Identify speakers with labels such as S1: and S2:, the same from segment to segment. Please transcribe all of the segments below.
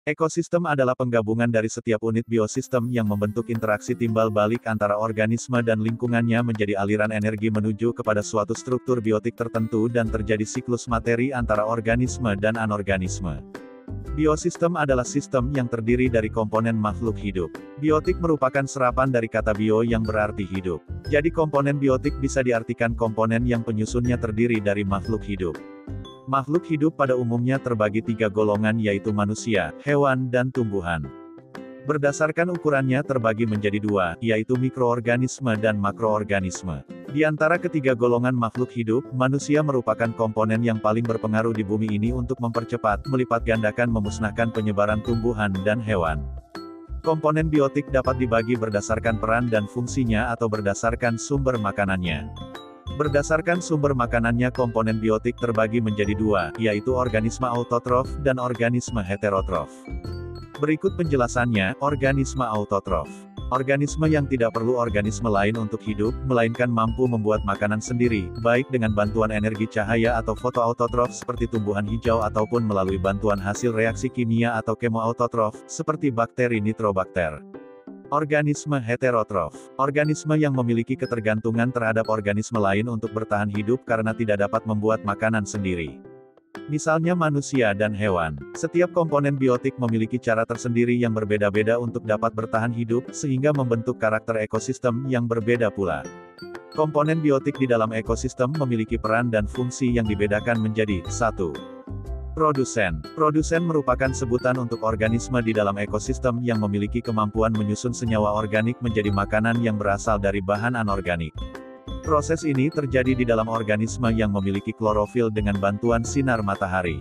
S1: Ekosistem adalah penggabungan dari setiap unit biosistem yang membentuk interaksi timbal balik antara organisme dan lingkungannya menjadi aliran energi menuju kepada suatu struktur biotik tertentu dan terjadi siklus materi antara organisme dan anorganisme. Biosistem adalah sistem yang terdiri dari komponen makhluk hidup. Biotik merupakan serapan dari kata bio yang berarti hidup. Jadi komponen biotik bisa diartikan komponen yang penyusunnya terdiri dari makhluk hidup. Makhluk hidup pada umumnya terbagi 3 golongan yaitu manusia, hewan, dan tumbuhan. Berdasarkan ukurannya terbagi menjadi 2, yaitu mikroorganisme dan makroorganisme. Di antara ketiga golongan makhluk hidup, manusia merupakan komponen yang paling berpengaruh di bumi ini untuk mempercepat, melipat gandakan memusnahkan penyebaran tumbuhan dan hewan. Komponen biotik dapat dibagi berdasarkan peran dan fungsinya atau berdasarkan sumber makanannya. Berdasarkan sumber makanannya komponen biotik terbagi menjadi 2, yaitu organisme autotrof dan organisme heterotrof. Berikut penjelasannya, organisme autotrof. Organisme yang tidak perlu organisme lain untuk hidup, melainkan mampu membuat makanan sendiri, baik dengan bantuan energi cahaya atau fotoautotrof seperti tumbuhan hijau ataupun melalui bantuan hasil reaksi kimia atau kemoautotrof, seperti bakteri nitrobakter. Organisme heterotrof. Organisme yang memiliki ketergantungan terhadap organisme lain untuk bertahan hidup karena tidak dapat membuat makanan sendiri. Misalnya manusia dan hewan. Setiap komponen biotik memiliki cara tersendiri yang berbeda-beda untuk dapat bertahan hidup, sehingga membentuk karakter ekosistem yang berbeda pula. Komponen biotik di dalam ekosistem memiliki peran dan fungsi yang dibedakan menjadi 1. Produsen. Produsen merupakan sebutan untuk organisme di dalam ekosistem yang memiliki kemampuan menyusun senyawa organik menjadi makanan yang berasal dari bahan anorganik. Proses ini terjadi di dalam organisme yang memiliki klorofil dengan bantuan sinar matahari.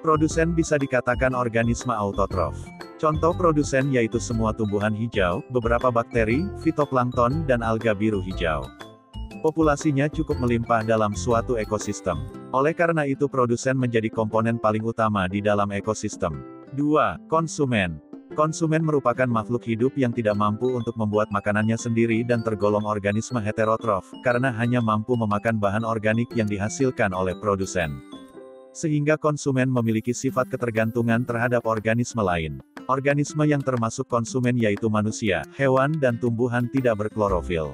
S1: Produsen bisa dikatakan organisme autotrof. Contoh produsen yaitu semua tumbuhan hijau, beberapa bakteri, fitoplankton, dan alga biru hijau. Populasinya cukup melimpah dalam suatu ekosistem. Oleh karena itu produsen menjadi komponen paling utama di dalam ekosistem. 2. Konsumen. Konsumen merupakan makhluk hidup yang tidak mampu untuk membuat makanannya sendiri dan tergolong organisme heterotrof, karena hanya mampu memakan bahan organik yang dihasilkan oleh produsen. Sehingga konsumen memiliki sifat ketergantungan terhadap organisme lain. Organisme yang termasuk konsumen yaitu manusia, hewan dan tumbuhan tidak berklorofil.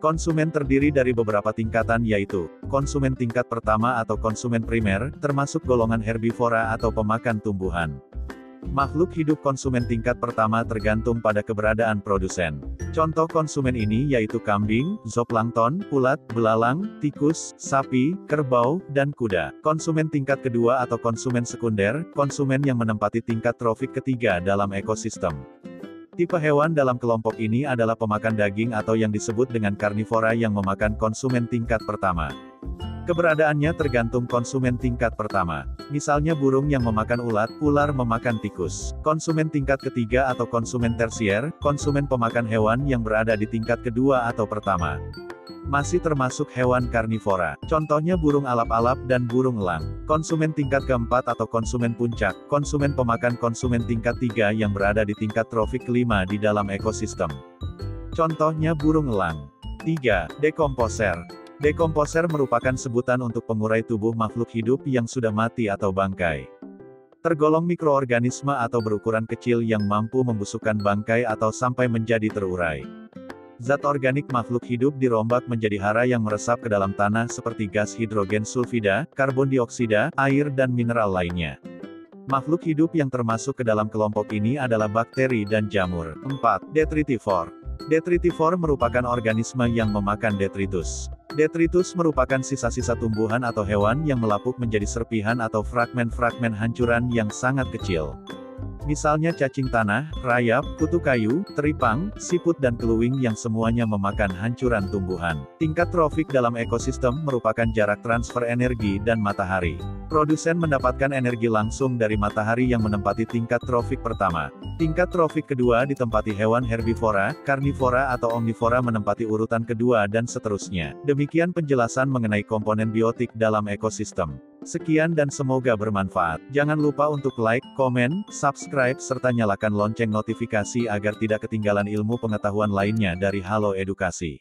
S1: Konsumen terdiri dari beberapa tingkatan yaitu, konsumen tingkat pertama atau konsumen primer, termasuk golongan herbivora atau pemakan tumbuhan. Makhluk hidup konsumen tingkat pertama tergantung pada keberadaan produsen. Contoh konsumen ini yaitu kambing, zooplankton, ulat, belalang, tikus, sapi, kerbau, dan kuda. Konsumen tingkat kedua atau konsumen sekunder, konsumen yang menempati tingkat trofik ketiga dalam ekosistem. Tipe hewan dalam kelompok ini adalah pemakan daging atau yang disebut dengan karnivora yang memakan konsumen tingkat pertama. Keberadaannya tergantung konsumen tingkat pertama. Misalnya burung yang memakan ulat, ular memakan tikus. Konsumen tingkat ketiga atau konsumen tersier, konsumen pemakan hewan yang berada di tingkat kedua atau pertama. Masih termasuk hewan karnivora. Contohnya burung alap-alap dan burung elang. Konsumen tingkat keempat atau konsumen puncak, konsumen pemakan konsumen tingkat 3 yang berada di tingkat trofik kelima di dalam ekosistem. Contohnya burung elang. 3. Dekomposer. Dekomposer merupakan sebutan untuk pengurai tubuh makhluk hidup yang sudah mati atau bangkai. Tergolong mikroorganisme atau berukuran kecil yang mampu membusukkan bangkai atau sampai menjadi terurai. Zat organik makhluk hidup dirombak menjadi hara yang meresap ke dalam tanah seperti gas hidrogen sulfida, karbon dioksida, air dan mineral lainnya. Makhluk hidup yang termasuk ke dalam kelompok ini adalah bakteri dan jamur. 4. Detritivor. Detritivor merupakan organisme yang memakan detritus. Detritus merupakan sisa-sisa tumbuhan atau hewan yang melapuk menjadi serpihan atau fragmen-fragmen hancuran yang sangat kecil. Misalnya cacing tanah, rayap, kutu kayu, teripang, siput dan keluing yang semuanya memakan hancuran tumbuhan. Tingkat trofik dalam ekosistem merupakan jarak transfer energi dan matahari. Produsen mendapatkan energi langsung dari matahari yang menempati tingkat trofik pertama. Tingkat trofik kedua ditempati hewan herbivora, karnivora atau omnivora menempati urutan kedua dan seterusnya. Demikian penjelasan mengenai komponen biotik dalam ekosistem. Sekian dan semoga bermanfaat. Jangan lupa untuk like, komen, subscribe, serta nyalakan lonceng notifikasi agar tidak ketinggalan ilmu pengetahuan lainnya dari Halo Edukasi.